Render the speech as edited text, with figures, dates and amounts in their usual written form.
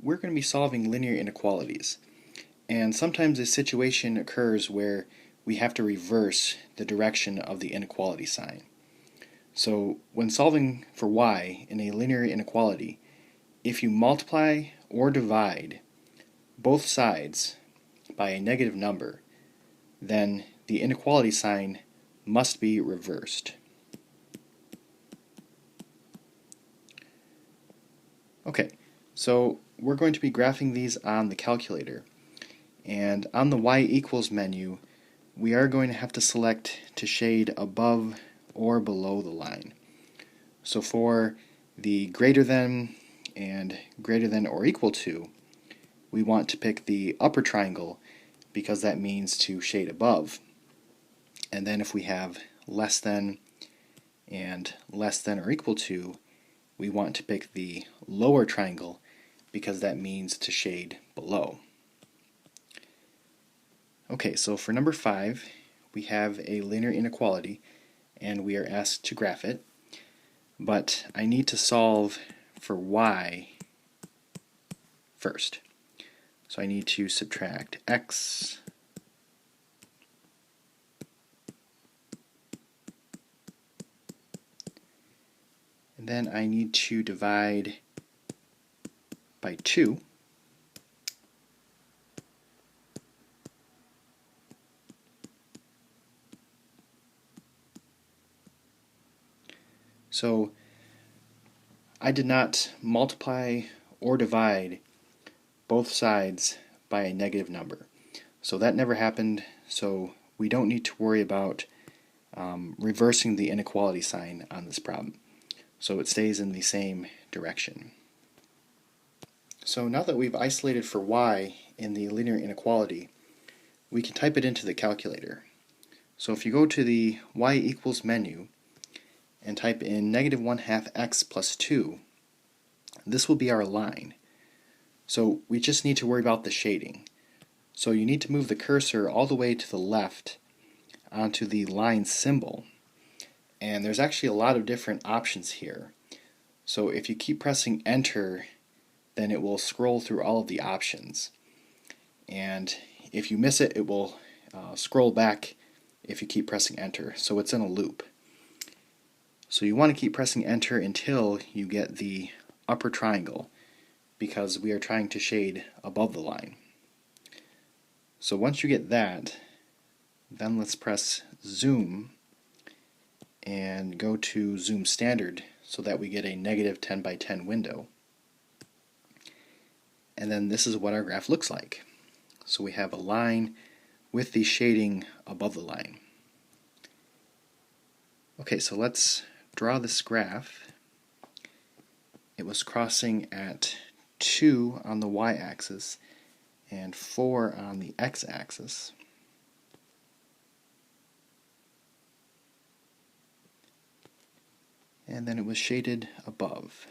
we're going to be solving linear inequalities. And sometimes a situation occurs where we have to reverse the direction of the inequality sign. So when solving for y in a linear inequality, if you multiply or divide both sides by a negative number, then the inequality sign must be reversed. Okay, so we're going to be graphing these on the calculator. And on the y equals menu, we are going to have to select to shade above or below the line. So for the greater than and greater than or equal to, we want to pick the upper triangle because that means to shade above. And then if we have less than and less than or equal to, we want to pick the lower triangle because that means to shade below. Okay, so for number 5, we have a linear inequality and we are asked to graph it, but I need to solve for y first. So I need to subtract x and then I need to divide by 2. So I did not multiply or divide both sides by a negative number. So that never happened, so we don't need to worry about reversing the inequality sign on this problem. So it stays in the same direction. So now that we've isolated for y in the linear inequality, we can type it into the calculator. So if you go to the y equals menu and type in -1/2 x plus 2, this will be our line. So we just need to worry about the shading. So you need to move the cursor all the way to the left onto the line symbol. And there's actually a lot of different options here. So if you keep pressing enter, then it will scroll through all of the options. And if you miss it, it will scroll back if you keep pressing enter. So it's in a loop. So you want to keep pressing enter until you get the upper triangle, because we are trying to shade above the line. So once you get that, then let's press zoom and go to zoom standard so that we get a -10 by 10 window. And then this is what our graph looks like. So we have a line with the shading above the line. Okay, so let's draw this graph. It was crossing at 2 on the y-axis and 4 on the x-axis. And then it was shaded above.